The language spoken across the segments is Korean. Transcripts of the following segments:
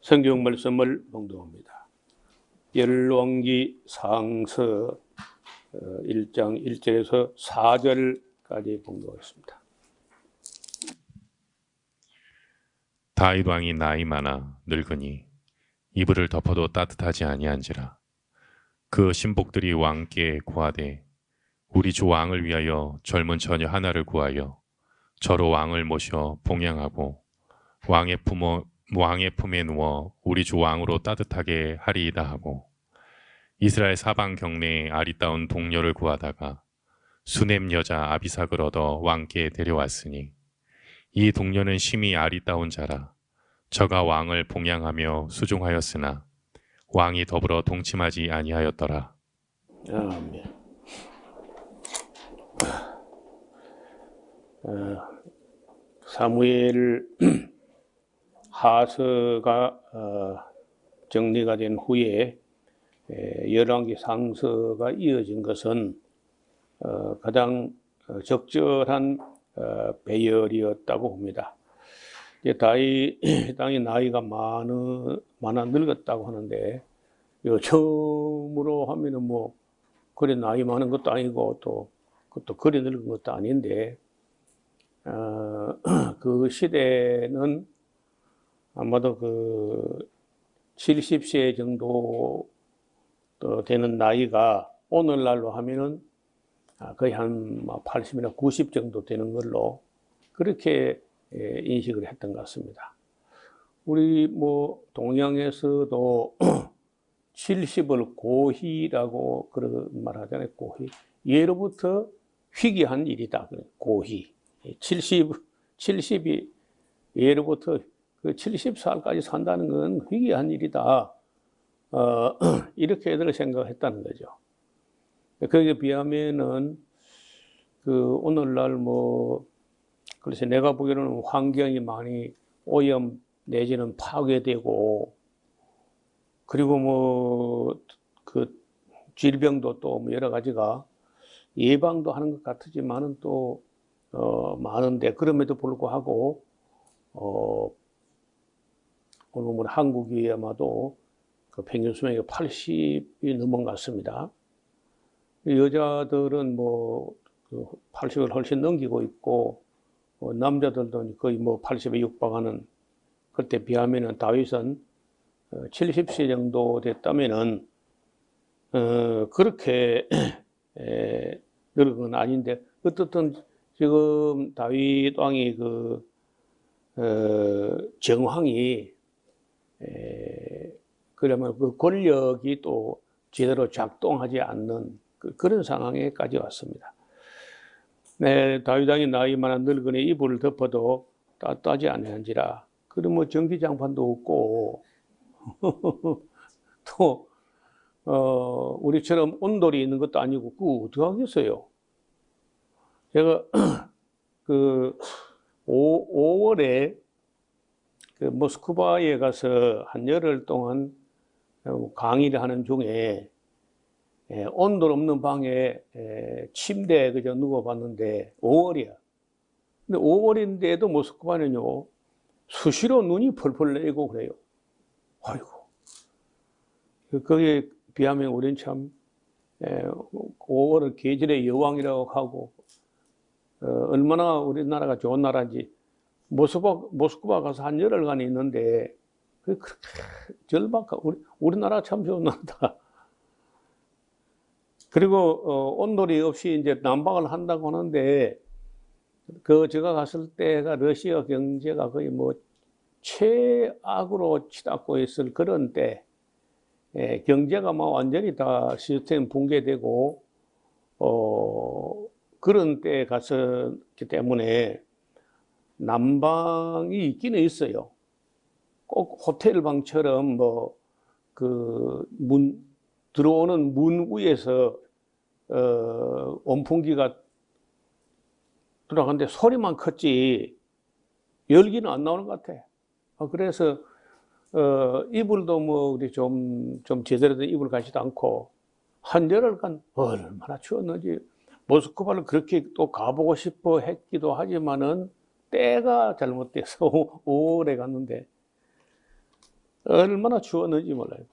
성경 말씀을 봉독합니다. 열왕기 상서 1장 1절에서 4절까지 봉독하겠습니다. 다윗 왕이 나이 많아 늙으니 이불을 덮어도 따뜻하지 아니한지라. 그 신복들이 왕께 구하되 우리 주 왕을 위하여 젊은 처녀 하나를 구하여 저로 왕을 모셔 봉양하고 왕의 품에 누워 우리 주 왕으로 따뜻하게 하리이다 하고, 이스라엘 사방 경내에 아리따운 동료를 구하다가 수넴 여자 아비삭을 얻어 왕께 데려왔으니 이 동료는 심히 아리따운 자라. 저가 왕을 봉양하며 수종하였으나 왕이 더불어 동침하지 아니하였더라. 아멘. 사무엘 하서가 정리가 된 후에 열왕기 상서가 이어진 것은 가장 적절한 배열이었다고 봅니다. 다윗 나이가 많아 늙었다고 하는데, 처음으로 하면은 뭐 그리 나이 많은 것도 아니고 또 그것도 그리 늙은 것도 아닌데, 그 시대는 아마도 그 70세 정도 되는 나이가 오늘날로 하면은 거의 한 80이나 90 정도 되는 걸로 그렇게 인식을 했던 것 같습니다. 우리 뭐 동양에서도 70을 고희라고 그런 말 하잖아요. 고희. 예로부터 희귀한 일이다. 고희. 70이 예로부터 그 70살까지 산다는 건 희귀한 일이다. 이렇게 애들 생각했다는 거죠. 거기에 비하면은 그 오늘날 그래서 내가 보기에는 환경이 많이 오염 내지는 파괴되고, 그리고 그 질병도 또 여러 가지가 예방도 하는 것 같지만은 또 많은데, 그럼에도 불구하고 오늘 한국이 아마도 그 평균 수명이 80이 넘은 것 같습니다. 여자들은 80을 훨씬 넘기고 있고, 남자들도 거의 80에 육박하는, 그때 비하면은 다윗은 70세 정도 됐다면은 그렇게 늙은 건 아닌데, 어떻든 지금 다윗 왕이 정황이 그러면 그 권력이 또 제대로 작동하지 않는 그런 상황에까지 왔습니다. 다윗 왕이 나이 많아 늙으니 이불을 덮어도 따뜻하지 아니한지라. 그러면 전기장판도 없고 또 우리처럼 온돌이 있는 것도 아니고 그거 어떻게 하겠어요? 제가 그 5월에 그 모스크바에 가서 한 열흘 동안 강의를 하는 중에 온돌 없는 방에 침대에 그저 누워봤는데 5월이야. 근데 5월인데도 모스크바는요 수시로 눈이 펄펄 내리고 그래요. 아이고. 거기에 비하면 우리는 참 5월을 계절의 여왕이라고 하고, 얼마나 우리나라가 좋은 나라인지. 모스크바 가서 한 열흘간 있는데 그렇게 절박하고, 우리나라 참 좋은 나라다. 그리고 온돌이 없이 이제 난방을 한다고 하는데, 제가 갔을 때가 러시아 경제가 거의 최악으로 치닫고 있을 그런 때, 경제가 완전히 다 시스템 붕괴되고 그런 때에 갔었기 때문에 난방이 있기는 있어요. 꼭 호텔 방처럼 들어오는 문 위에서 온풍기가 들어가는데 소리만 컸지 열기는 안 나오는 것 같아. 그래서 이불도 우리 좀 제대로 된 이불 가지도 않고 한 열흘간 얼마나 추웠는지. 모스크바를 그렇게 또 가보고 싶어 했기도 하지만은 때가 잘못돼서 5월에 갔는데 얼마나 추웠는지 몰라요.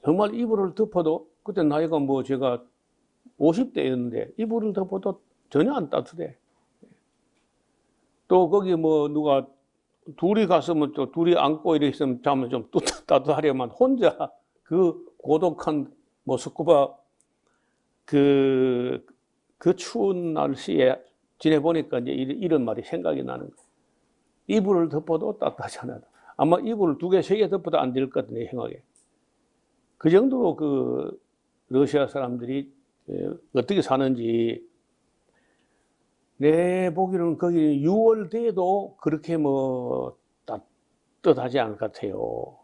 정말 이불을 덮어도 그때 나이가 뭐 제가 50대였는데 이불을 덮어도 전혀 안 따뜻해. 또 거기 뭐 누가 둘이 갔으면 또 둘이 안고 이렇게 있으면 자면 좀 따뜻하려면 혼자 그 고독한 모스크바 그 추운 날씨에 지내보니까 이제 이런 말이 생각이 나는 거예요. 이불을 덮어도 따뜻하지 않아요. 아마 이불을 2개, 3개 덮어도 안 될 것 같은데, 생각에. 그 정도로 그 러시아 사람들이 어떻게 사는지, 내 보기로는 거기 6월 돼도 그렇게 뭐 따뜻하지 않을 것 같아요.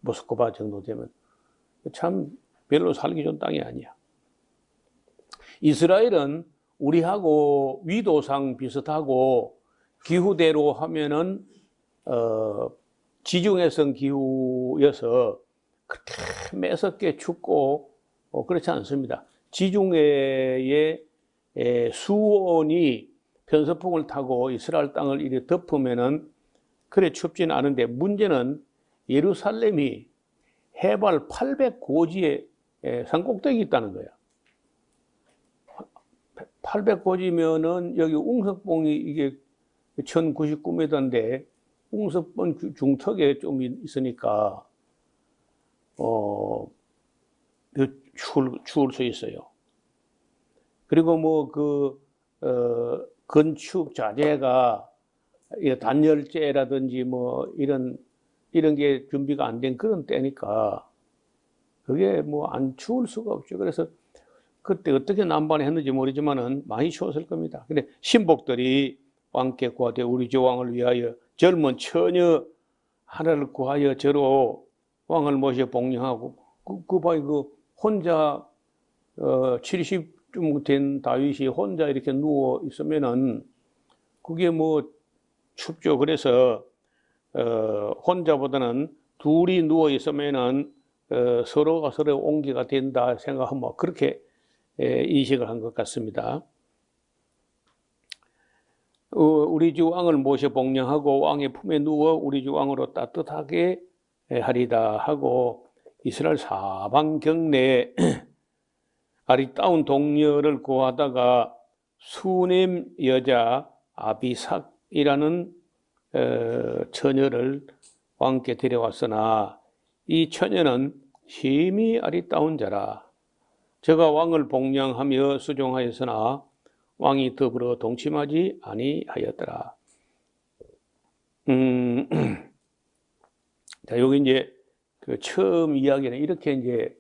모스크바 정도 되면. 참 별로 살기 좋은 땅이 아니야. 이스라엘은 우리하고 위도상 비슷하고 기후대로 하면은 지중해성 기후여서 그렇게 매섭게 춥고 그렇지 않습니다. 지중해의 수온이 편서풍을 타고 이스라엘 땅을 이렇게 덮으면은 그래 춥지는 않은데, 문제는 예루살렘이 해발 800고지에 산꼭대기 있다는 거야. 800고지면은 여기 웅석봉이 이게 1099m인데 웅석봉 중턱에 좀 있으니까 추울 수 있어요. 그리고 뭐 건축 자재가 단열재라든지 뭐 이런 게 준비가 안 된 그런 때니까 그게 뭐 안 추울 수가 없죠. 그래서 그때 어떻게 난반했는지 모르지만은 많이 추웠을 겁니다. 근데 신복들이 왕께 구하되 우리 주 왕을 위하여 젊은 처녀 하나를 구하여 저로 왕을 모셔 복령하고 그 혼자 70쯤 된 다윗이 혼자 이렇게 누워 있으면은 그게 뭐 춥죠. 그래서 혼자보다는 둘이 누워 있으면은 서로가 서로 온기가 된다 생각하면 뭐 그렇게 인식을 한 것 같습니다. 우리 주 왕을 모셔 복령하고 왕의 품에 누워 우리 주 왕으로 따뜻하게 하리다 하고, 이스라엘 사방 경내에 아리따운 동료를 구하다가 수넴 여자 아비삭이라는 처녀를 왕께 데려왔으나 이 처녀는 심히 아리따운 자라. 저가 왕을 복령하며 수종하였으나 왕이 더불어 동침하지 아니하였더라. 자, 여기 이제 그 처음 이야기는 이렇게 이제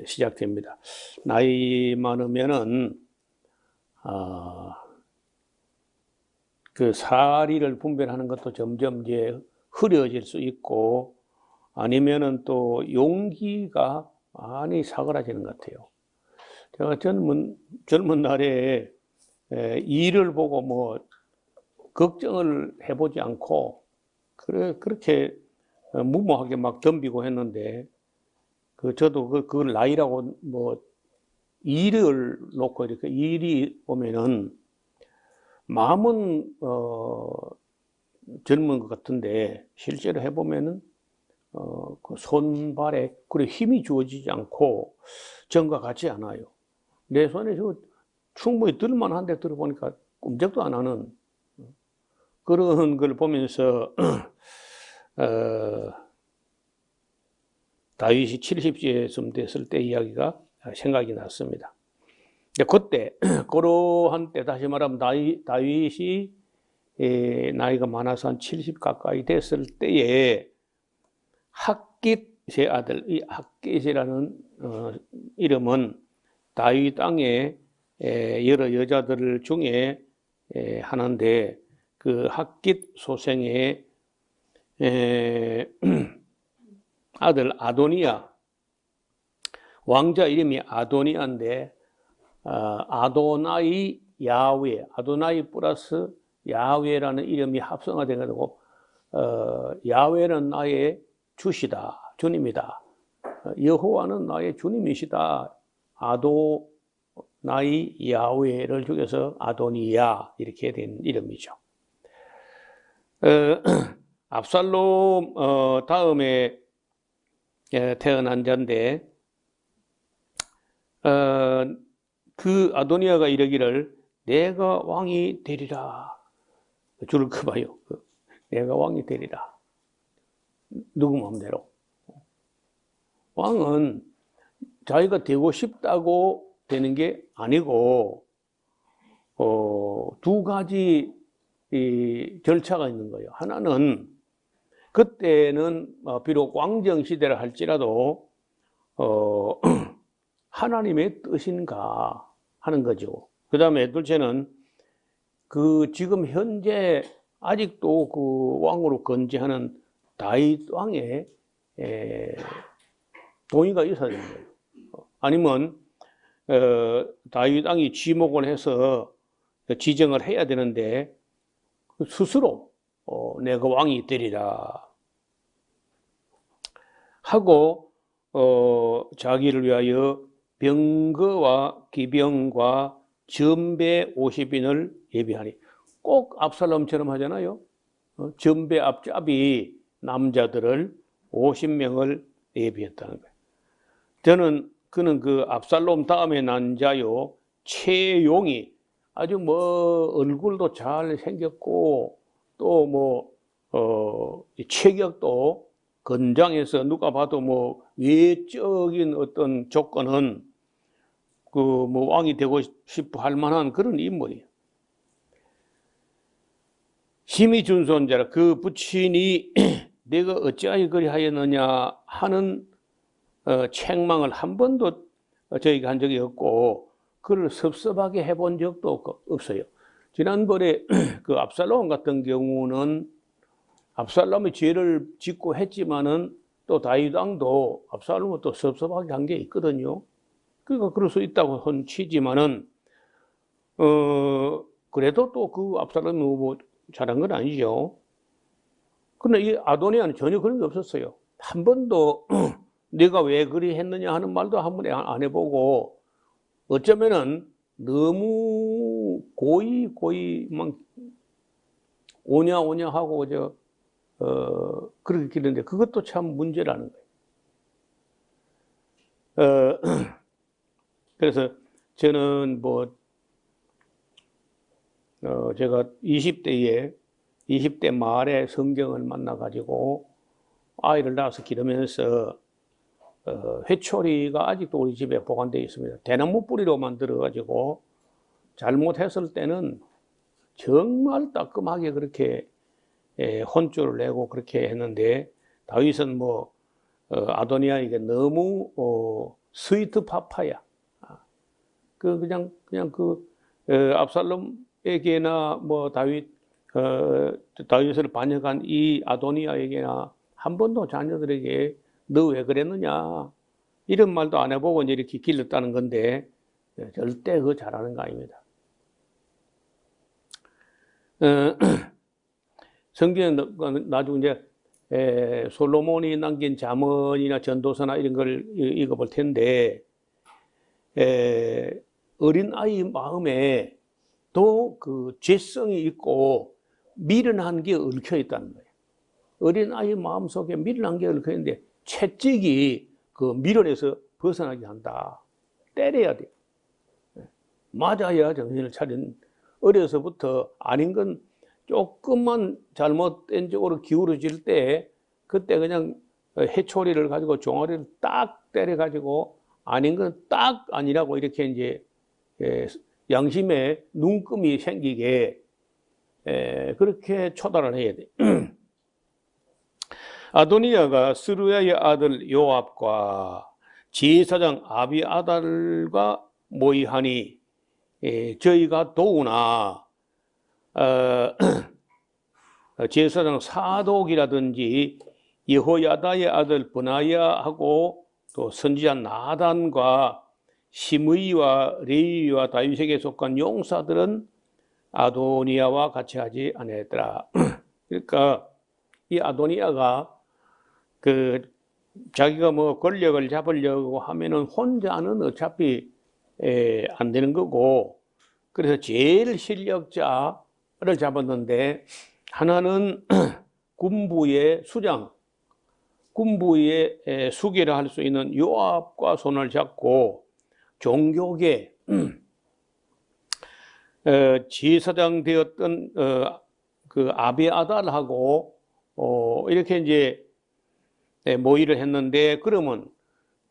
시작됩니다. 나이 많으면은 그 사리를 분별하는 것도 점점 이제 흐려질 수 있고, 아니면은 또 용기가 많이 사그라지는 것 같아요. 제가 젊은 날에 일을 보고 뭐 걱정을 해보지 않고 그렇게 무모하게 막 덤비고 했는데, 저도 그걸 나이라고 뭐 일을 놓고 이렇게 일이 오면은 마음은 젊은 것 같은데 실제로 해보면은 그 손발에 그래 힘이 주어지지 않고 전과 같지 않아요. 내 손에 충분히 들만한데 들어보니까 꼼짝도 안 하는 그런 걸 보면서 다윗이 70세쯤 됐을 때 이야기가 생각이 났습니다. 그때 그러한 때, 다시 말하면 다윗이 나이가 많아서 한 70 가까이 됐을 때에 핫깃의 아들, 이 핫깃이라는 이름은 다윗 땅의 여러 여자들 중에 하나인데, 그 핫깃 소생의 아들 아도니아, 왕자 이름이 아도니아인데 아도나이 야훼, 아도나이 플러스 야훼라는 이름이 합성화돼 가지고 야훼는 나의 주시다, 주님이다. 여호와는 나의 주님이시다. 아도나이 야훼를 죽여서 아도니아 이렇게 된 이름이죠. 압살롬 다음에 태어난 자인데 그 아도니아가 이르기를 내가 왕이 되리라. 줄을 커봐요. 내가 왕이 되리라. 누구 마음대로. 왕은 자기가 되고 싶다고 되는 게 아니고 두 가지 이 절차가 있는 거예요. 하나는 그때는 비록 왕정 시대라 할지라도 하나님의 뜻인가 하는 거죠. 그 다음에 둘째는 그 지금 현재 아직도 그 왕으로 건재하는 다윗 왕의 동의가 있어야 되는 거예요. 아니면 다윗 왕이 지목을 해서 지정을 해야 되는데 스스로 내가 왕이 되리라 하고 자기를 위하여 병거와 기병과 전배 50인을 예비하니 꼭 압살롬처럼 하잖아요. 전배 앞잡이 남자들을 50명을 예비했다는 거예요. 그는 그 압살롬 다음에 난 자요 최용이 아주 얼굴도 잘 생겼고 또 체격도 건장해서 누가 봐도 외적인 어떤 조건은 왕이 되고 싶어 할 만한 그런 인물이에요. 심히 준수한 자라 그 부친이 내가 어찌하여 그리하였느냐 하는 책망을 한 번도 저희가 한 적이 없고 그를 섭섭하게 해본 적도 없어요. 지난번에 그 압살롬 같은 경우는 압살롬이 죄를 짓고 했지만은 또 다윗 왕도 압살롬을 또 섭섭하게 한 게 있거든요. 그러니까 그럴 수 있다고 치지만은 그래도 또 그 압살롬이 잘한 건 아니죠. 그런데 이 아도니아는 전혀 그런 게 없었어요. 한 번도 내가 왜 그리 했느냐 하는 말도 한 번 안 해보고 어쩌면은 너무 고이 막 오냐 하고 그렇게 기는데 그것도 참 문제라는 거예요. 그래서 저는 제가 20대 말에 성경을 만나가지고 아이를 낳아서 기르면서 회초리가 아직도 우리 집에 보관되어 있습니다. 대나무 뿌리로 만들어가지고 잘못했을 때는 정말 따끔하게 그렇게 혼쭐을 내고 그렇게 했는데 다윗은 아도니아에게 너무 스위트 파파야. 그냥 압살롬에게나 다윗을 반역한 이 아도니아에게나 한 번도 자녀들에게 너 왜 그랬느냐 이런 말도 안 해보고 이렇게 길렀다는 건데 절대 그거 잘하는 거 아닙니다. 성경에 나중에 솔로몬이 남긴 잠언이나 전도서나 이런 걸 읽어볼 텐데 어린 아이 마음에 또 그 죄성이 있고 미련한 게 얽혀 있다는 거예요. 어린 아이 마음 속에 미련한 게 얽혀 있는데 채찍이 그 미련에서 벗어나게 한다. 때려야 돼. 맞아야 정신을 차린. 어려서부터 아닌 건 조금만 잘못된 쪽으로 기울어질 때 그때 그냥 해초리를 가지고 종아리를 딱 때려가지고 아닌 건 딱 아니라고 이렇게 이제 양심에 눈금이 생기게 그렇게 초달을 해야 돼. 아도니아가 스루야의 아들 요압과 제사장 아비아달과 모이하니 저희가 도우나 제사장 사독이라든지 여호야다의 아들 브나야하고 또 선지자 나단과 시므이와 레위와 다윗에게 속한 용사들은 아도니아와 같이 하지 아니했더라. 그러니까 이 아도니아가 자기가 권력을 잡으려고 하면은 혼자는 어차피 안 되는 거고 그래서 제일 실력자를 잡았는데 하나는 군부의 수장, 군부의 수계를 할 수 있는 요압과 손을 잡고 종교계 지사장 되었던 그 아비아달하고 이렇게 이제 모의를 했는데, 그러면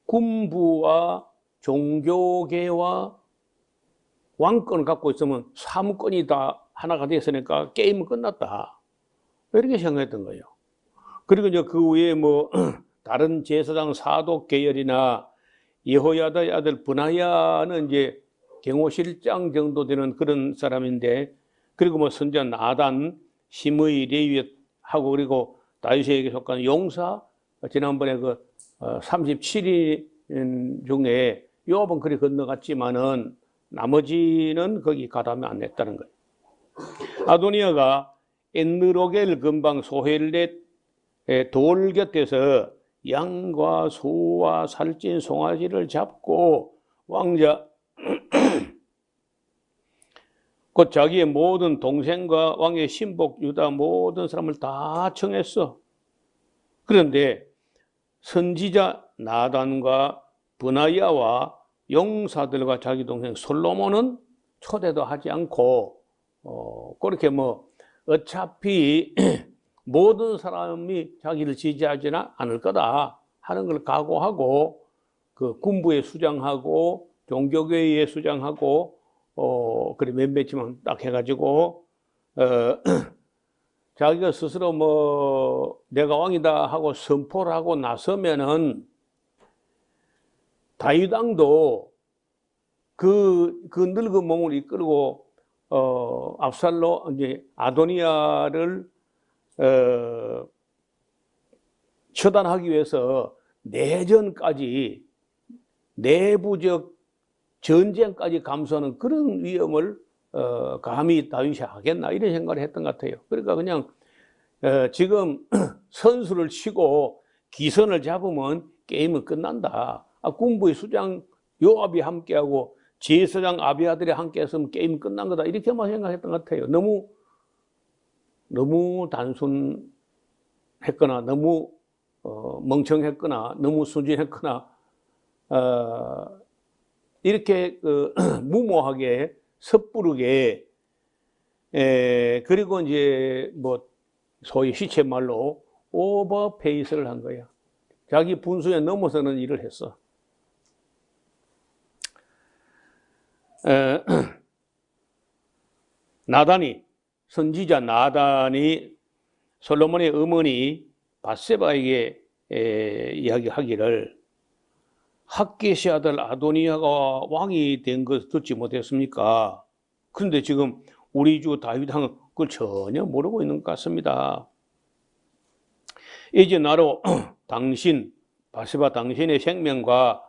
군부와 종교계와 왕권을 갖고 있으면 사무권이 다 하나가 됐으니까 게임은 끝났다, 이렇게 생각했던 거예요. 그리고 이제 그 후에 뭐 다른 제사장 사독 계열이나 여호야다의 아들 브나야는 이제 경호실장 정도 되는 그런 사람인데, 그리고 뭐 선지자 나단, 시므이, 레위하고, 그리고 다윗에게 속한 용사, 지난번에 그 37인 중에 요압은 그리 건너갔지만은 나머지는 거기 가담이 안 했다는 거예요. 아도니아가 엔느로겔 근방 소헬렛 돌 곁에서 양과 소와 살찐 송아지를 잡고 왕자 곧 자기의 모든 동생과 왕의 신복 유다 모든 사람을 다 청했어. 그런데 선지자 나단과 브나야와 용사들과 자기 동생 솔로몬은 초대도 하지 않고 그렇게 뭐 어차피 모든 사람이 자기를 지지하지는 않을 거다 하는 걸 각오하고 그 군부의 수장하고 종교계의 수장하고 그래 몇몇이만 딱 해가지고 자기가 스스로 뭐 내가 왕이다 하고 선포를 하고 나서면은 다윗 왕도 그 늙은 몸을 이끌고 압살롬 이제 아도니아를 처단하기 위해서 내전까지 내부적 전쟁까지 감수하는 그런 위험을 감히 다윗이 하겠나 이런 생각을 했던 것 같아요. 그러니까 그냥 지금 선수를 치고 기선을 잡으면 게임은 끝난다. 군부의 수장 요압이 함께하고 제사장 아비아들이 함께했으면 게임 끝난 거다 이렇게만 생각했던 것 같아요. 너무 단순했거나 너무 멍청했거나 너무 순진했거나 이렇게 무모하게 섣부르게 그리고 이제 뭐 소위 시쳇말로 오버페이스를 한 거야. 자기 분수에 넘어서는 일을 했어. 나단이 선지자 나단이 솔로몬의 어머니 밧세바에게 이야기하기를 핫게시 아들 아도니아가 왕이 된 것을 듣지 못했습니까? 그런데 지금 우리 주 다윗 왕은 그걸 전혀 모르고 있는 것 같습니다. 이제 나로 당신 밧세바 당신의 생명과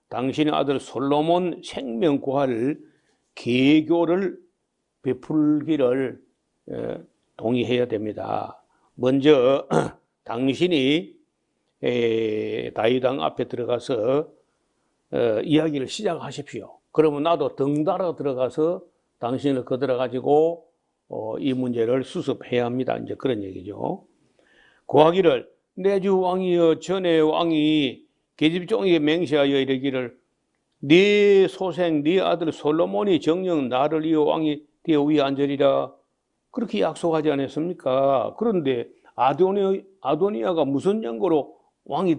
당신의 아들 솔로몬 생명 구할 계교를 베풀기를 동의해야 됩니다. 먼저 당신이 다윗 왕 앞에 들어가서 이야기를 시작하십시오. 그러면 나도 덩달아 들어가서 당신을 거들어 가지고 이 문제를 수습해야 합니다. 이제 그런 얘기죠. 고하기를 내 주 왕이여 전에 왕이 계집종에게 맹세하여 이르기를 네 소생 네 아들 솔로몬이 정녕 나를 이어 왕이 되어 위에 앉으리라 그렇게 약속하지 않았습니까? 그런데 아도니아가 무슨 연고로 왕이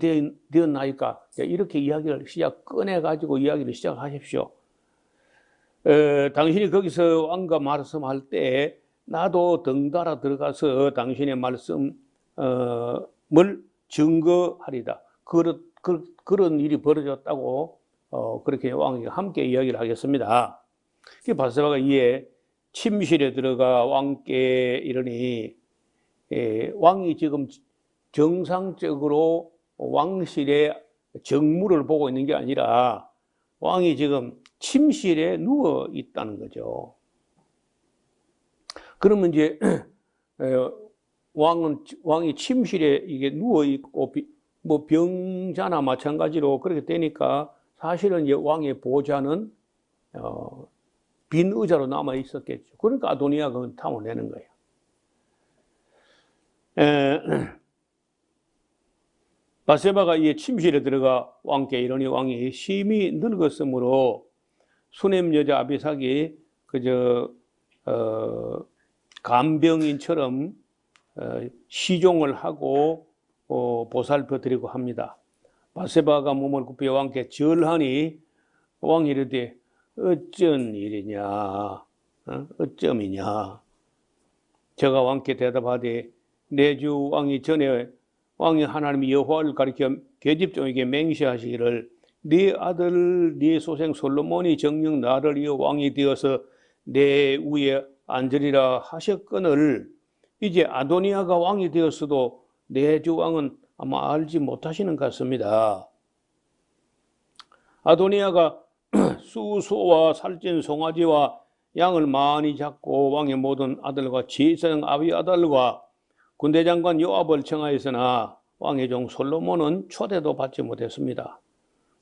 되었나이까? 이렇게 이야기를 꺼내가지고 이야기를 시작하십시오. 당신이 거기서 왕과 말씀할 때 나도 덩달아 들어가서 당신의 말씀을 증거하리다. 그런 일이 벌어졌다고 그렇게 왕이 함께 이야기를 하겠습니다. 밧세바가 이에 침실에 들어가 왕께 이르니 왕이 지금 정상적으로 왕실의 정무를 보고 있는 게 아니라 왕이 지금 침실에 누워 있다는 거죠. 그러면 이제 왕이 침실에 이게 누워 있고 뭐 병자나 마찬가지로 그렇게 되니까 사실은 이제 왕의 보좌는 빈 의자로 남아 있었겠죠. 그러니까 아도니아가 탐을 내는 거예요. 에, 바세바가 이 침실에 들어가 왕께 이르니 왕이 심히 늙었으므로 수냄 여자 아비삭이 그저 간병인처럼 시종을 하고 보살펴 드리고 합니다. 바세바가 몸을 굽혀 왕께 절하니 왕이 이르되 어쩐 일이냐, 어쩜이냐. 저가 왕께 대답하되 내 주 왕이 전에 왕이 하나님 여호와를 가리켜 계집종에게 맹세하시기를 네 아들 네 소생 솔로몬이 정녕 나를 이어 왕이 되어서 내 위에 앉으리라 하셨거늘 이제 아도니아가 왕이 되었어도 내 주 왕은 아마 알지 못하시는 것 같습니다. 아도니아가 수소와 살찐 송아지와 양을 많이 잡고 왕의 모든 아들과 제사장 아비아달과 군대장관 요압을 청하였으나 왕의 종 솔로몬은 초대도 받지 못했습니다.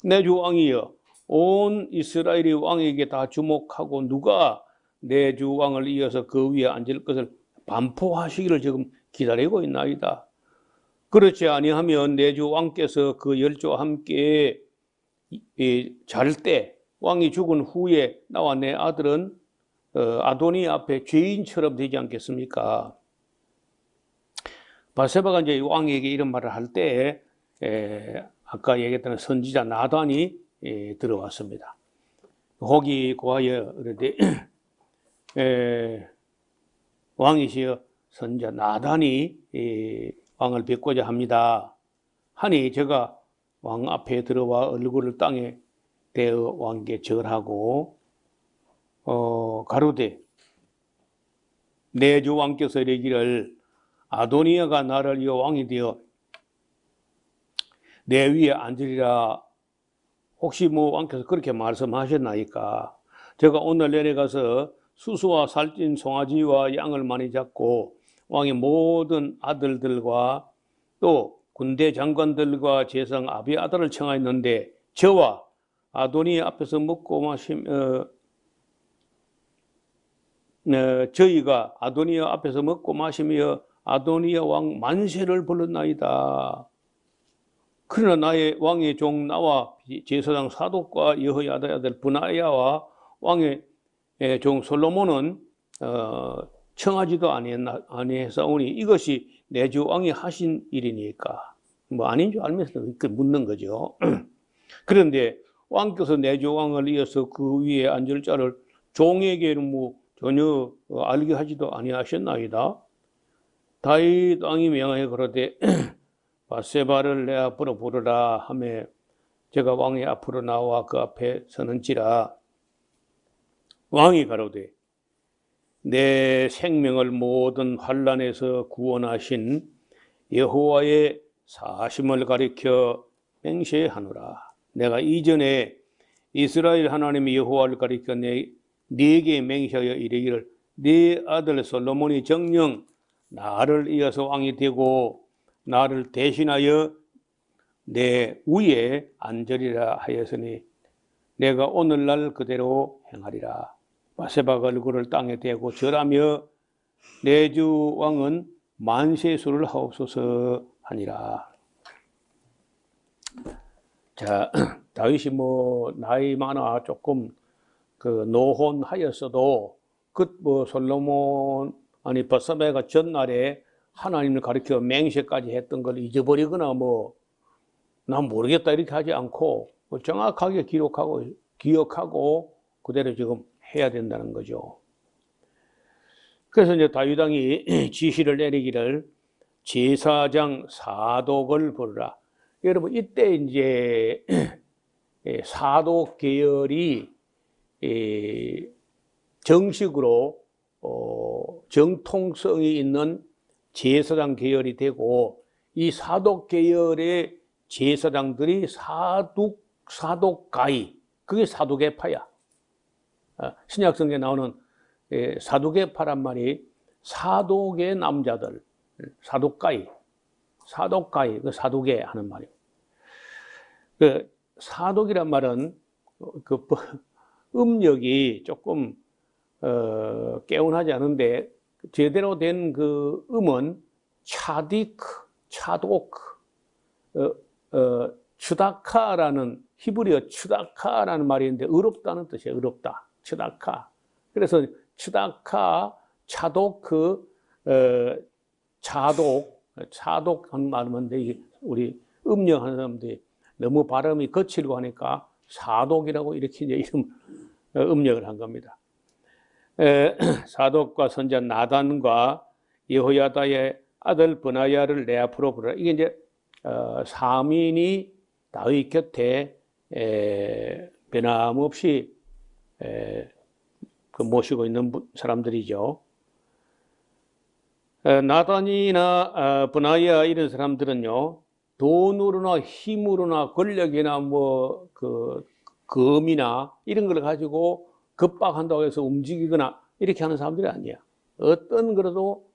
내 주 왕이여 온 이스라엘이 왕에게 다 주목하고 누가 내 주 왕을 이어서 그 위에 앉을 것을 반포하시기를 지금 기다리고 있나이다. 그렇지 아니하면 내 주 왕께서 그 열조와 함께 잘 때 왕이 죽은 후에 나와 내 아들은 아도니 앞에 죄인처럼 되지 않겠습니까? 바세바가 이제 왕에게 이런 말을 할 때 아까 얘기했던 선지자 나단이 들어왔습니다. 혹이 고하여 그러되 왕이시여 선지자 나단이 왕을 뵙고자 합니다. 하니 제가 왕 앞에 들어와 얼굴을 땅에 대어 왕께 절하고 가로되 내 주 왕께서 이르기를 아도니아가 나를 이어 왕이 되어 내 위에 앉으리라. 혹시 뭐 왕께서 그렇게 말씀하셨나이까? 제가 오늘 내려가서 수수와 살찐 송아지와 양을 많이 잡고 왕의 모든 아들들과 또 군대 장관들과 제사장 아비아달을 청하였는데 저와 아도니아 앞에서 먹고 저희가 아도니아 앞에서 먹고 마시며 아도니아 왕 만세를 불렀나이다. 그러나 나의 왕의 종 나와 제사장 사독과 여호야다의 아들 브나야와 왕의 종 솔로몬은 청하지도 아니했사오니 이것이 내 주 왕이 하신 일이니까 뭐 아닌 줄 알면서 묻는 거죠. 그런데 왕께서 내 주 왕을 이어서 그 위에 앉을 자를 종에게는 뭐 전혀 알게 하지도 아니하셨나이다. 다윗 왕이 명하여 그러되 바세바를 내 앞으로 부르라 하며 제가 왕의 앞으로 나와 그 앞에 서는지라. 왕이 가로되 내 생명을 모든 환난에서 구원하신 여호와의 사심을 가리켜 맹세하노라. 내가 이전에 이스라엘 하나님 여호와를 가리켜 네게 맹세하여 이르기를 네 아들 솔로몬이 정녕 나를 이어서 왕이 되고 나를 대신하여 내 위에 앉으리라 하였으니 내가 오늘날 그대로 행하리라. 바세바가 얼굴을 땅에 대고 절하며 내 주 왕은 만세수를 하옵소서 하니라. 자, 다윗이 뭐 나이 많아 조금 그 노혼하였어도 뭐 솔로몬 아니 바세바가 전날에 하나님을 가리켜 맹세까지 했던 걸 잊어버리거나 뭐 난 모르겠다 이렇게 하지 않고 정확하게 기억하고 그대로 지금 해야 된다는 거죠. 그래서 이제 다윗 왕이 지시를 내리기를 제사장 사독을 부르라. 여러분 이때 이제 사독 계열이 정식으로 정통성이 있는 제사장 계열이 되고 이 사독 계열의 제사장들이 사독가이 그게 사두개파야. 신약성경에 나오는 사두개파란 말이 사독의 남자들, 사독가이, 그 사두개 하는 말이에요. 그 사독이란 말은 그 음력이 조금 개운하지 않은데 제대로 된 그 음은 차디크, 차도크, 추다카라는 히브리어 추다카라는 말이 있는데 의롭다는 뜻이에요. 의롭다. 추다카. 그래서 추다카, 차도크, 차독한 말인데 이게 우리 음력하는 사람들이 너무 발음이 거칠고 하니까 사독이라고 이렇게 이제 이름 음력을 한 겁니다. 사독과 선자 나단과 여호야다의 아들 브나야를 내 앞으로 부르라. 이게 이제 사민이 다윗 곁에 변함없이 모시고 있는 사람들이죠. 나단이나 브나야 이런 사람들은요, 돈으로나 힘으로나 권력이나 뭐 금이나 이런 걸 가지고 급박한다고 해서 움직이거나 이렇게 하는 사람들이 아니야. 어떤 그래도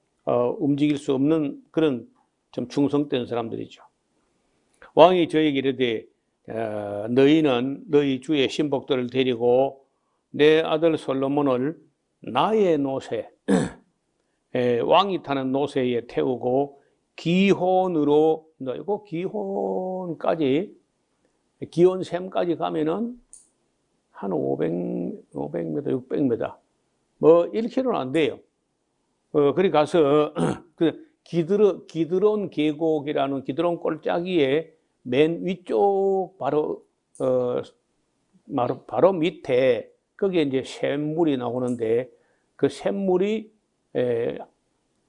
움직일 수 없는 그런 좀 충성된 사람들이죠. 왕이 저에게 이르되 너희는 너희 주의 신복들을 데리고 내 아들 솔로몬을 나의 노새 왕이 타는 노새에 태우고 기혼으로 이거 기혼까지 기혼샘까지 가면은 한 500m, 600m 뭐 1km는 안 돼요. 그리 가서 그 기드론 계곡이라는 기드론 골짜기에 맨 위쪽 바로 밑에 거기에 이제 샘물이 나오는데 그 샘물이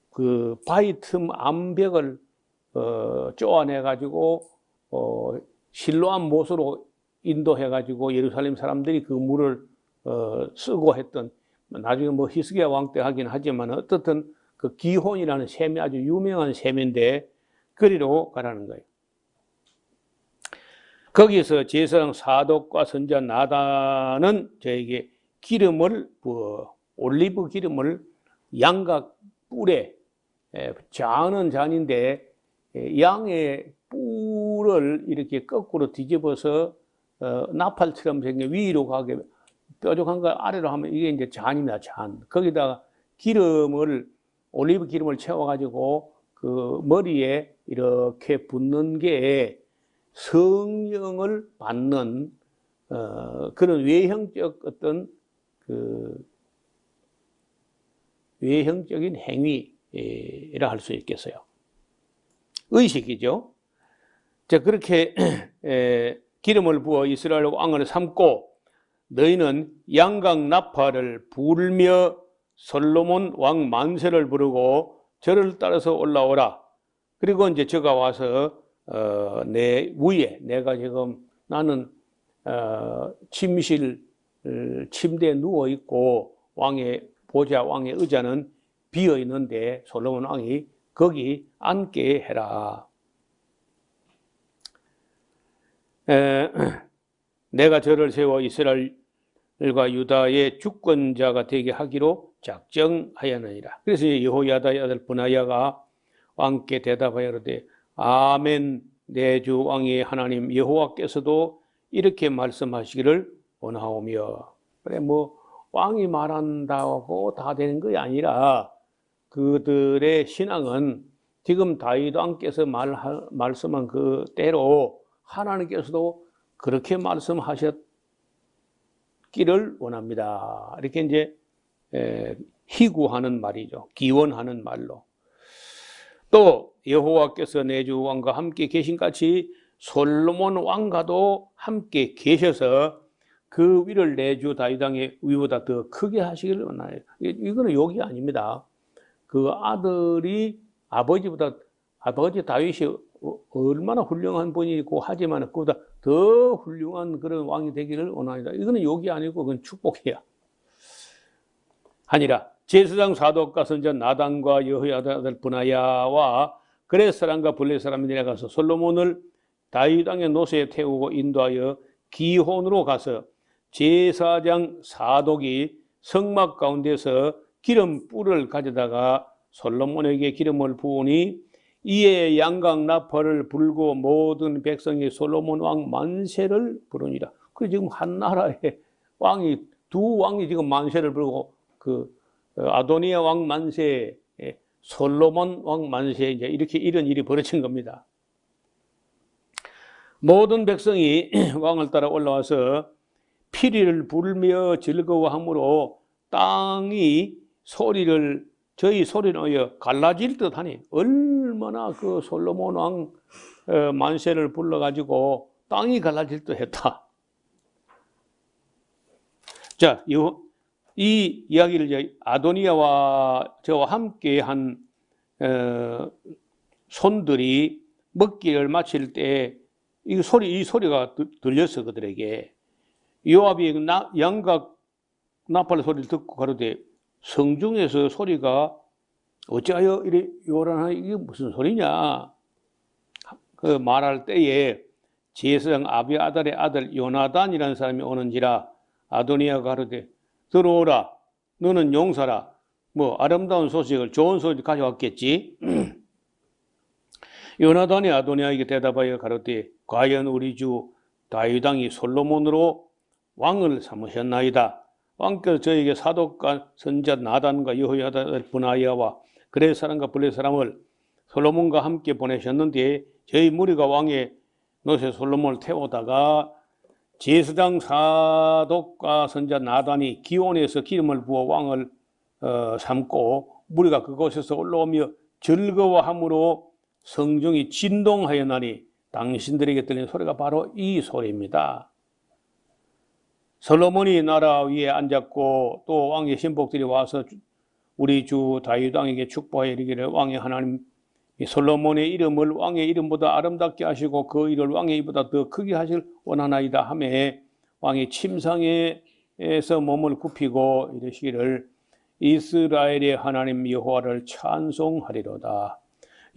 그 바위 틈 암벽을 쪼아내 가지고 실로암 못으로 인도해 가지고 예루살렘 사람들이 그 물을 쓰고 했던, 나중에 뭐 히스기야 왕 때 하긴 하지만 어떻든 그 기혼이라는 샘이 아주 유명한 샘인데 그리로 가라는 거예요. 거기서 제사장 사독과 선자 나단은 저에게 기름을 부어 올리브 기름을 양각 뿔에 잔은 잔인데 양의 뿔을 이렇게 거꾸로 뒤집어서 나팔처럼 생긴 위로 가게 뾰족한 거 아래로 하면 이게 이제 잔입니다. 잔. 거기다가 올리브 기름을 채워가지고 그 머리에 이렇게 붓는 게 성령을 받는 그런 외형적 어떤 외형적인 행위라 할 수 있겠어요. 의식이죠. 자, 그렇게 기름을 부어 이스라엘 왕을 삼고 너희는 양각 나팔을 불며 솔로몬 왕 만세를 부르고 저를 따라서 올라오라. 그리고 이제 저가 와서 내 위에 내가 지금 나는 침실 침대에 누워 있고 왕의 보좌 왕의 의자는 비어 있는데 솔로몬 왕이 거기 앉게 해라. 내가 저를 세워 이스라엘과 유다의 주권자가 되게 하기로 작정하였느니라. 그래서 여호야다의 아들 브나야가 왕께 대답하여 이르되 아멘. 내 주 왕의 하나님 여호와께서도 이렇게 말씀하시기를 원하오며. 그래 뭐 왕이 말한다고 다 되는 것이 아니라 그들의 신앙은 지금 다윗 왕께서 말씀한 그대로 하나님께서도 그렇게 말씀하셨기를 원합니다. 이렇게 이제 희구하는 말이죠. 기원하는 말로. 또 여호와께서 내 주 왕과 함께 계신 같이 솔로몬 왕과도 함께 계셔서 그 위를 내 주 다윗 왕의 위보다 더 크게 하시기를 원하요. 이거는 욕이 아닙니다. 그 아들이 아버지 다윗이 얼마나 훌륭한 분이고 하지만 그보다 더 훌륭한 그런 왕이 되기를 원합니다. 이거는 욕이 아니고 그건 축복이야. 하니라. 제사장 사독과 선자 나단과 여호야다 아들 브나야와 그렛 사람과 블렛 사람이 내려가서 솔로몬을 다윗 왕의 노새에 태우고 인도하여 기혼으로 가서 제사장 사독이 성막 가운데서 기름 뿔을 가져다가 솔로몬에게 기름을 부으니 이에 양각 나팔을 불고 모든 백성이 솔로몬 왕 만세를 부르니라. 그 지금 한 나라에 두 왕이 지금 만세를 부르고 그 아도니아 왕 만세, 솔로몬 왕 만세에 이제 이렇게 이런 일이 벌어진 겁니다. 모든 백성이 왕을 따라 올라와서 피리를 불며 즐거워함으로 땅이 저희 소리는 갈라질 듯하니 얼마나 그 솔로몬 왕 만세를 불러가지고 땅이 갈라질 듯했다. 자, 이 이야기를 이제 아도니아와 저와 함께 한 손들이 먹기를 마칠 때 이 소리가 들렸어 그들에게. 요압이 양각 나팔 소리를 듣고 가로되 성중에서 소리가 어찌하여 이래 요란하니 이게 무슨 소리냐? 그 말할 때에 제사장 아비아달의 아들 요나단이라는 사람이 오는지라 아도니아가 가로되 들어오라 너는 용사라 뭐 아름다운 소식을 좋은 소식을 가져왔겠지. 요나단이 아도니아에게 대답하여 가로되 과연 우리 주 다윗 왕이 솔로몬으로 왕을 삼으셨나이다. 왕께서 저에게 사독과 선지자 나단과 여호야다를 분하여와 그레 사람과 블레 사람을 솔로몬과 함께 보내셨는데 저희 무리가 왕의 노새 솔로몬을 태우다가 제사장 사독과 선지자 나단이 기온에서 기름을 부어 왕을 삼고 무리가 그곳에서 올라오며 즐거워함으로 성중이 진동하였나니 당신들에게 들린 소리가 바로 이 소리입니다. 솔로몬이 나라 위에 앉았고 또 왕의 신복들이 와서 우리 주 다윗 왕에게 축복하여 이르기를 왕의 하나님 솔로몬의 이름을 왕의 이름보다 아름답게 하시고 그 일을 왕의 이보다 더 크게 하실 원하나이다 하며 왕이 침상에서 몸을 굽히고 이르시기를 이스라엘의 하나님 여호와를 찬송하리로다.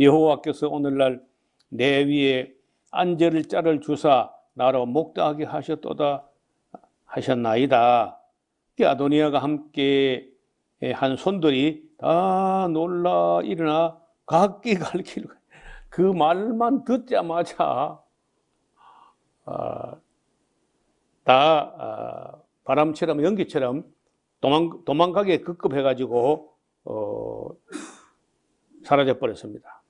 여호와께서 오늘날 내 위에 안젤을 짤을 주사 나로 목다하게 하셨도다 하셨나이다. 아도니아가 함께 한 손들이 다 놀라 일어나 각기 갈 길을 그 말만 듣자마자 바람처럼 연기처럼 도망가게 급급해가지고 사라져 버렸습니다.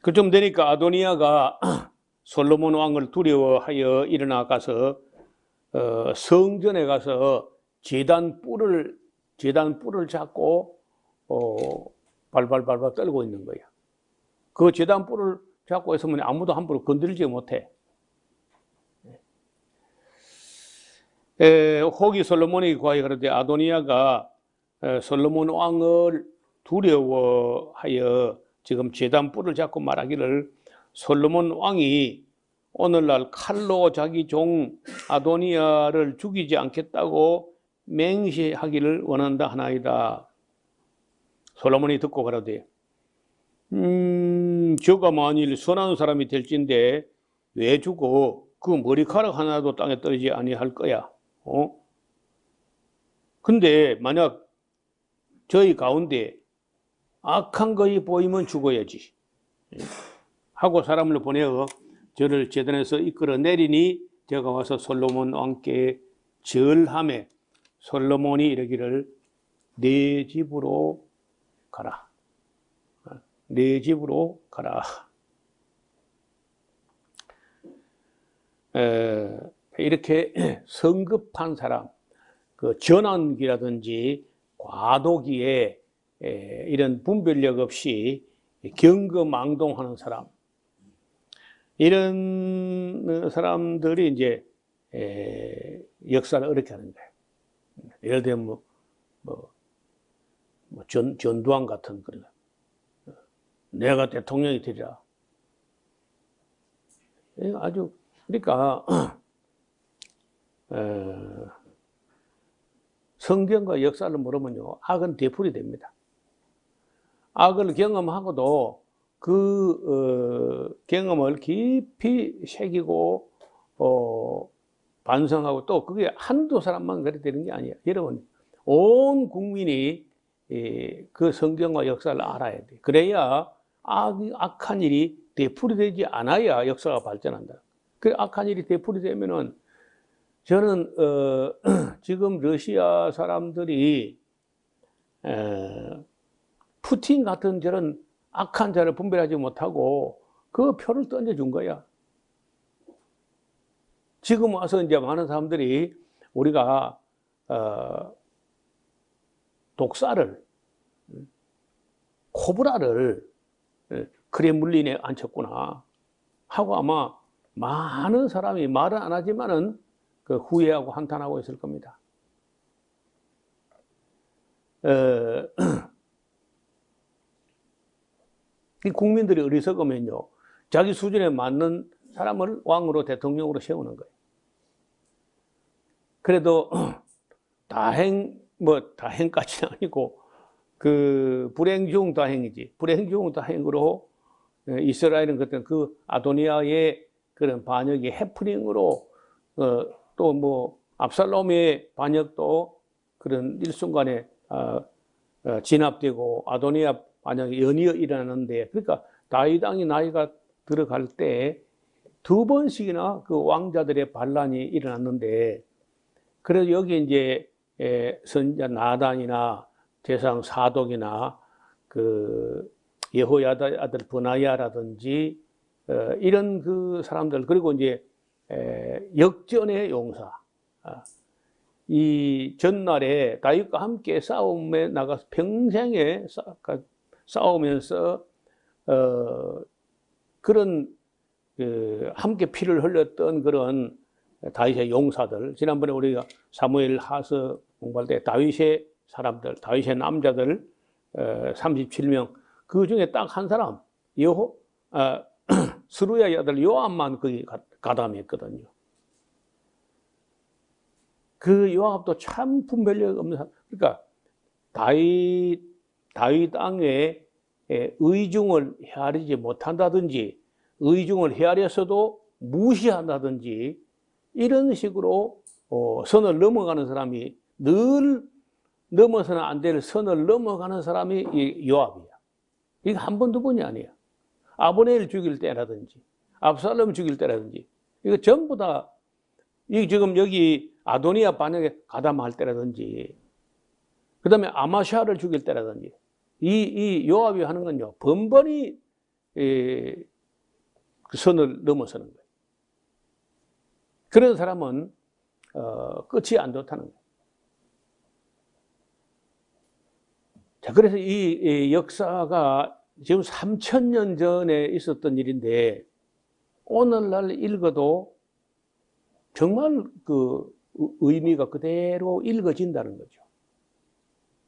그쯤 되니까 아도니아가 솔로몬 왕을 두려워하여 일어나 가서 성전에 가서 제단 뿔을 잡고 발발발발 떨고 있는 거야. 그 제단 뿔을 잡고 있으면 아무도 함부로 건드리지 못해. 혹이 솔로몬에게 구하여 가로되 아도니아가 솔로몬 왕을 두려워하여 지금 제단 뿔을 잡고 말하기를 솔로몬 왕이 오늘날 칼로 자기 종 아도니아를 죽이지 않겠다고 맹세하기를 원한다 하나이다. 솔로몬이 듣고 가로되 저가 만일 선한 사람이 될진데 왜 죽고 그 머리카락 하나도 땅에 떨어지지 아니할 거야. 근데 만약 저희 가운데 악한 것이 보이면 죽어야지 하고 사람을 보내어 저를 제단에서 이끌어 내리니 제가 와서 솔로몬 왕께 절하매 솔로몬이 이르기를 내 집으로 가라. 내 집으로 가라. 이렇게 성급한 사람, 그 전환기라든지 과도기에 이런 분별력 없이 경거망동하는 사람, 이런 사람들이 이제 역사를 어렵게 하는 거예요. 예를 들면 전두환 같은 그런 내가 대통령이 되리라. 아주 그러니까 성경과 역사를 모르면요 악은 되풀이 됩니다. 악을 경험하고도 그 경험을 깊이 새기고 반성하고 또 그게 한두 사람만 그래 되는 게 아니에요. 여러분 온 국민이 그 성경과 역사를 알아야 돼. 그래야 악한 일이 되풀이되지 않아야 역사가 발전한다. 그 악한 일이 되풀이되면은 저는 지금 러시아 사람들이 푸틴 같은 저런 악한 자를 분별하지 못하고 그 표를 던져준 거야. 지금 와서 이제 많은 사람들이 우리가 독사를, 코브라를 크렘린에 앉혔구나 하고 아마 많은 사람이 말은 안 하지만은 그 후회하고 한탄하고 있을 겁니다. 이 국민들이 어리석으면요, 자기 수준에 맞는 사람을 왕으로 대통령으로 세우는 거예요. 그래도 다행까지는 아니고 그 불행 중 다행이지. 불행 중 다행으로 이스라엘은 그때 그 아도니아의 그런 반역이 해프닝으로 또 뭐 압살롬의 반역도 그런 일순간에 진압되고 아도니아 반역이 연이어 일어나는데, 그러니까 다윗 왕이 나이가 들어갈 때 2번씩이나 그 왕자들의 반란이 일어났는데, 그래서 여기 이제 선지자 나단이나 제사장 사독이나 그 여호야다 아들 브나야라든지 이런 그 사람들, 그리고 이제 역전의 용사, 이 전날에 다윗과 함께 싸움에 나가서 평생에 싸우면서 그런 그 함께 피를 흘렸던 그런 다윗의 용사들, 지난번에 우리가 사무엘 하서 공부할 때 다윗의 사람들, 다윗의 남자들 37명, 그 중에 딱 한 사람 스루야의 아들 요압만 거기 가담했거든요. 그 요압도 참 분별력 없는 사람. 그러니까 다윗 왕의 의중을 헤아리지 못한다든지, 의중을 헤아렸어도 무시한다든지, 이런 식으로 선을 넘어가는 사람이, 늘 넘어서는 안 될 선을 넘어가는 사람이 이 요압이야. 이게 한 번, 두 번이 아니야. 아브넬 죽일 때라든지, 압살롬 죽일 때라든지, 이거 전부 다, 이 지금 여기 아도니아 반역에 가담할 때라든지, 그 다음에 아마샤를 죽일 때라든지, 이 요압이 하는 건요, 번번이 그 선을 넘어서는 거예요. 그런 사람은 끝이 안 좋다는 거예요. 자, 그래서 이 역사가 지금 3000년 전에 있었던 일인데, 오늘날 읽어도 정말 그 의미가 그대로 읽어진다는 거죠.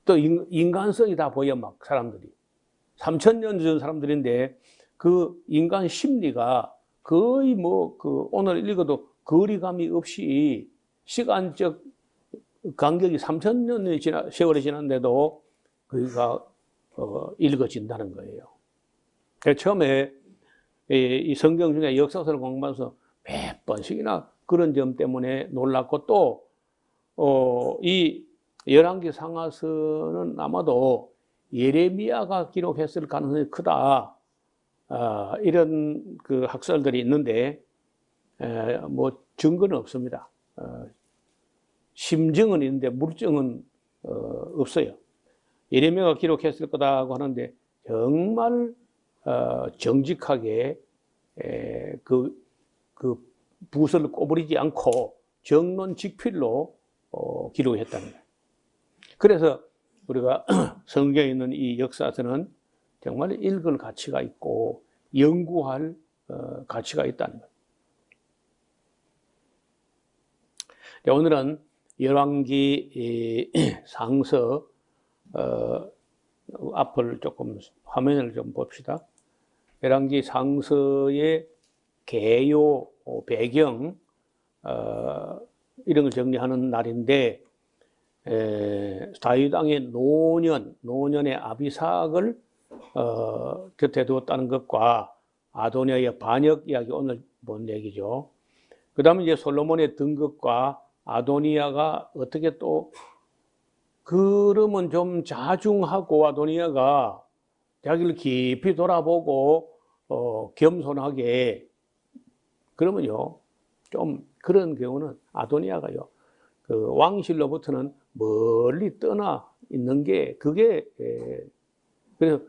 또 인간성이 다 보여, 막 사람들이. 3000년 전 사람들인데 그 인간 심리가 거의 뭐 그 오늘 읽어도 거리감이 없이 시간적 간격이 3000년의 세월이 지났는데도 그가 읽어진다는 거예요. 그래서 처음에 이 성경 중에 역사서를 공부하면서 몇 번씩이나 그런 점 때문에 놀랐고, 또 이 열왕기 상하서는 아마도 예레미야가 기록했을 가능성이 크다, 이런 그 학설들이 있는데 뭐 증거는 없습니다. 심증은 있는데 물증은 없어요. 예레미야가 기록했을 거다고 하는데 정말 정직하게 그 붓을 꼬부리지 않고 정론직필로 기록했다는 거예요. 그래서 우리가 성경에 있는 이 역사서는 정말 읽을 가치가 있고 연구할 가치가 있다는 거예요. 오늘은 열왕기 상서 앞을 조금 화면을 좀 봅시다. 열왕기 상서의 개요, 배경 이런 걸 정리하는 날인데, 다윗 왕의 노년의 아비삭을 곁에 두었다는 것과 아도니아의 반역 이야기 오늘 본 얘기죠. 그 다음에 이제 솔로몬의 등극과 아도니아가 어떻게 또, 그러면 좀 자중하고 아도니아가 자기를 깊이 돌아보고 겸손하게, 그러면요 좀 그런 경우는 아도니아가요 그 왕실로부터는 멀리 떠나 있는 게, 그게 그래서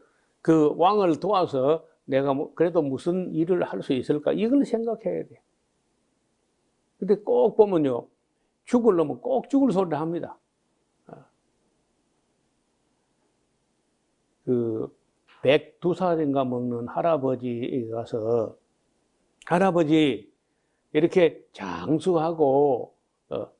그 왕을 도와서 내가 그래도 무슨 일을 할 수 있을까? 이걸 생각해야 돼. 근데 꼭 보면요. 죽으려면 꼭 죽을 소리를 합니다. 그 102살인가 먹는 할아버지에 가서 할아버지 이렇게 장수하고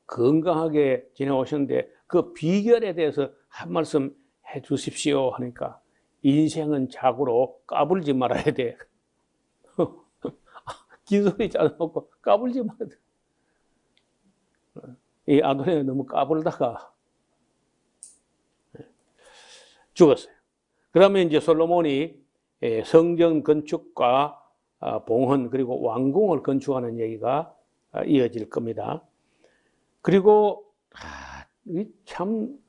건강하게 지내오셨는데 그 비결에 대해서 한 말씀 해 주십시오 하니까 인생은 자고로 까불지 말아야 돼. 기소리 짜놓고 까불지 말아야 돼. 이 아도니가 너무 까불다가 죽었어요. 그러면 이제 솔로몬이 성전 건축과 봉헌 그리고 왕궁을 건축하는 얘기가 이어질 겁니다. 그리고 참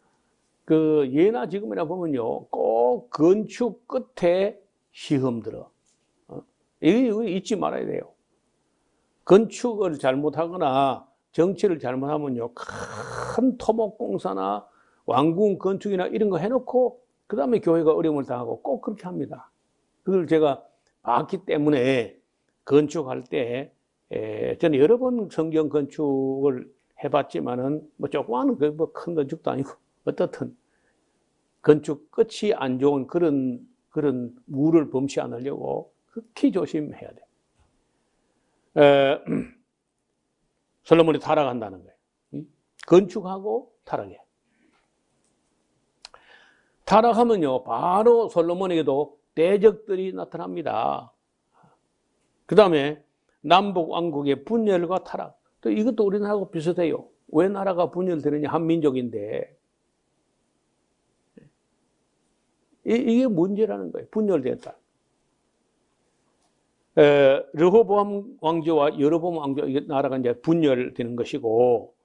그 예나 지금이나 보면요, 꼭 건축 끝에 시험 들어. 이거 잊지 말아야 돼요. 건축을 잘못하거나 정치를 잘못하면요, 큰 토목공사나 왕궁 건축이나 이런 거 해놓고 그 다음에 교회가 어려움을 당하고 꼭 그렇게 합니다. 그걸 제가 봤기 때문에 건축할 때 저는 여러 번 성경 건축을 해봤지만은 뭐 조그마한 뭐 큰 건축도 아니고 어떻든 건축 끝이 안 좋은 그런 무를 범치 않으려고 극히 조심해야 돼. 솔로몬이 타락한다는 거예요. 건축하고 타락해. 타락하면요, 바로 솔로몬에게도 대적들이 나타납니다. 그 다음에 남북 왕국의 분열과 타락. 또 이것도 우리나라하고 비슷해요. 왜 나라가 분열되느냐? 한민족인데. 이게 문제라는 거예요. 분열됐다. 르호보암 왕조와 여로보암 왕조, 이게 나라가 이제 분열되는 것이고,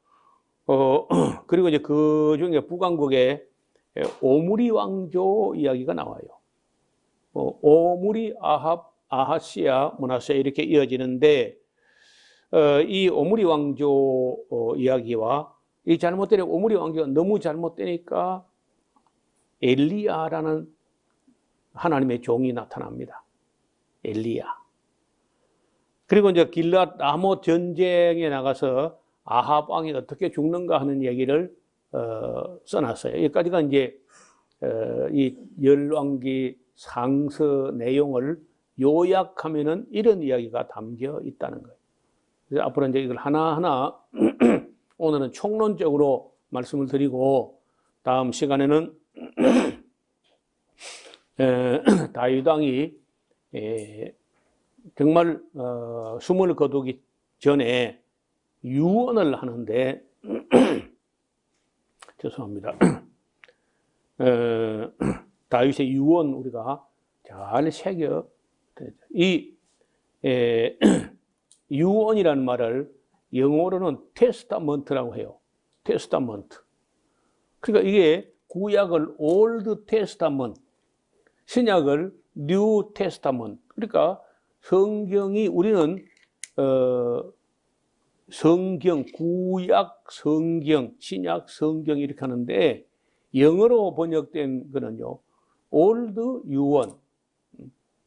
그리고 이제 그 중에 북왕국의 오므리 왕조 이야기가 나와요. 오므리, 아합, 아하시아, 므낫세 이렇게 이어지는데 이 오므리 왕조 이야기와 이 잘못된 오므리 왕조가 너무 잘못되니까 엘리야라는 하나님의 종이 나타납니다. 엘리야. 그리고 이제 길랏 라못 전쟁에 나가서 아합 왕이 어떻게 죽는가 하는 얘기를 써놨어요. 여기까지가 이제 이 열왕기 상서 내용을 요약하면은 이런 이야기가 담겨 있다는 거예요. 그래서 앞으로 이제 이걸 하나하나 오늘은 총론적으로 말씀을 드리고 다음 시간에는 다윗 왕이 정말 숨을 거두기 전에 유언을 하는데 죄송합니다. 다윗의 유언 우리가 잘 새겨 이 유언이라는 말을 영어로는 테스타먼트라고 해요. 테스타먼트. 그러니까 이게 구약을 올드 테스타먼트, 신약을 뉴 테스타먼트. 그러니까 성경이 우리는 성경, 구약 성경, 신약 성경 이렇게 하는데 영어로 번역된 거는요, 올드 유언,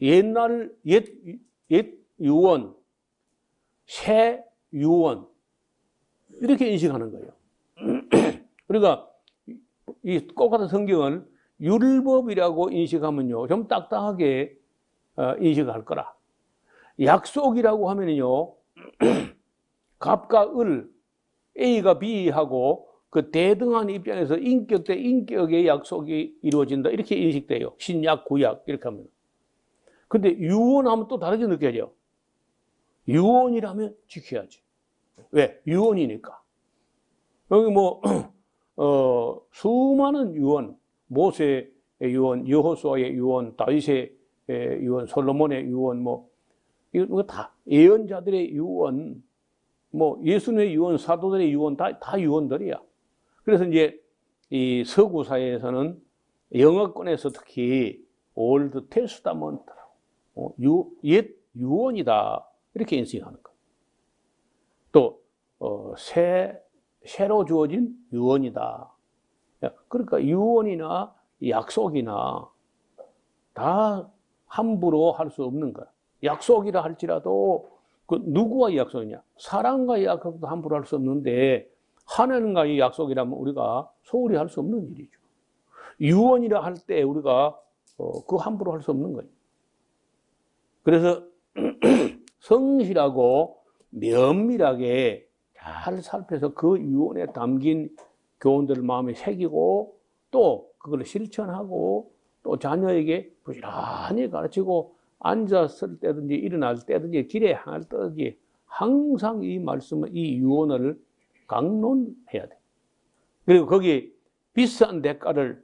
옛날 옛 유언, 새 유언 이렇게 인식하는 거예요. 그러니까 이 똑같은 성경을 율법이라고 인식하면요, 좀 딱딱하게 인식할 거라. 약속이라고 하면요, 갑과 을, A가 B하고 그 대등한 입장에서 인격 대 인격의 약속이 이루어진다. 이렇게 인식돼요. 신약, 구약, 이렇게 하면. 근데 유언하면 또 다르게 느껴져요. 유언이라면 지켜야지. 왜? 유언이니까. 여기 뭐, 수많은 유언, 모세의 유언, 여호수아의 유언, 다윗의 유언, 솔로몬의 유언, 뭐, 이거 다 예언자들의 유언, 뭐 예수님의 유언, 사도들의 유언 다 유언들이야. 그래서 이제 이 서구 사회에서는 영어권에서 특히 올드 테스타먼트라고 옛 유언이다 이렇게 인식하는 거예요. 또 새로 주어진 유언이다. 그러니까 유언이나 약속이나 다 함부로 할 수 없는 거야. 약속이라 할지라도 그 누구와의 약속이냐? 사람과의 약속도 함부로 할 수 없는데 하나님과의 약속이라면 우리가 소홀히 할 수 없는 일이죠. 유언이라 할 때 우리가 그 함부로 할 수 없는 거예요. 그래서 성실하고 면밀하게 잘 살펴서 그 유언에 담긴 교훈들을 마음에 새기고 또 그걸 실천하고 또 자녀에게 부지런히 가르치고 앉았을 때든지 일어날 때든지 길에 향할 때든지 항상 이 말씀을, 이 유언을 강론해야 돼. 그리고 거기 비싼 대가를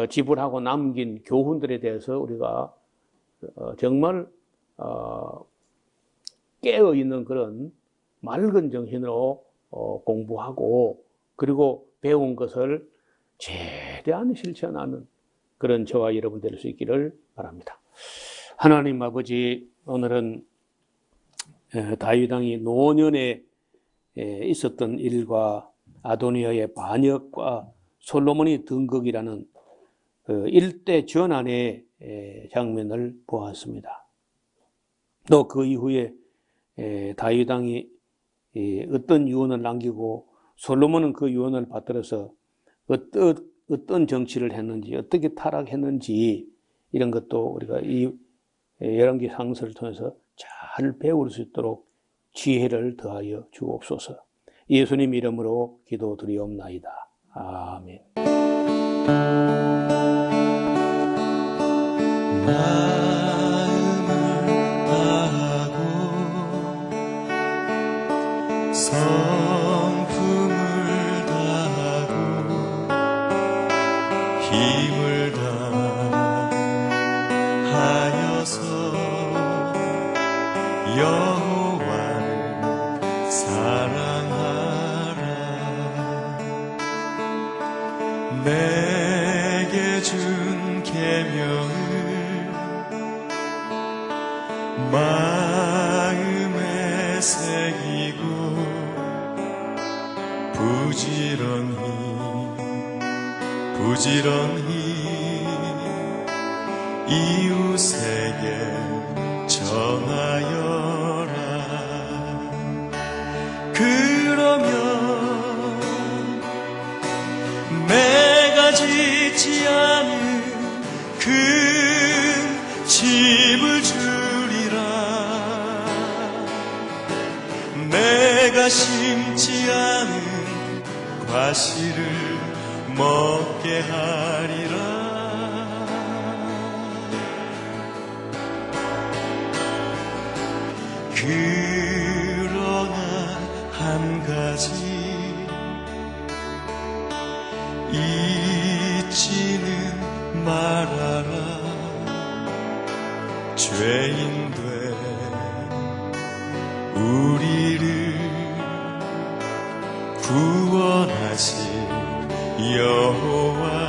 지불하고 남긴 교훈들에 대해서 우리가 정말 깨어있는 그런 맑은 정신으로 공부하고 그리고 배운 것을 최대한 실천하는 그런 저와 여러분 될 수 있기를 바랍니다. 하나님 아버지, 오늘은 다윗 왕이 노년에 있었던 일과 아도니아의 반역과 솔로몬이 등극이라는 일대 전환의 장면을 보았습니다. 또 그 이후에 다윗 왕이 어떤 유언을 남기고 솔로몬은 그 유언을 받들어서 어떤 정치를 했는지, 어떻게 타락했는지 이런 것도 우리가 이 열왕기 상서를 통해서 잘 배울 수 있도록 지혜를 더하여 주옵소서. 예수님 이름으로 기도드리옵나이다. 아멘. 성품을 다하고 힘을 다하여서 여호와를 사랑하라. 내게 준 계명을 마음에 새기고 부지런히 이웃에게 전하여라. 그러면 내가 짓지 않은 큰 집을 주리라. 내가 심지 않은 과실을 먹게 하리라. 그러나 한 가지 잊지는 말아라. 죄인 된 우리를 구원하신 여호와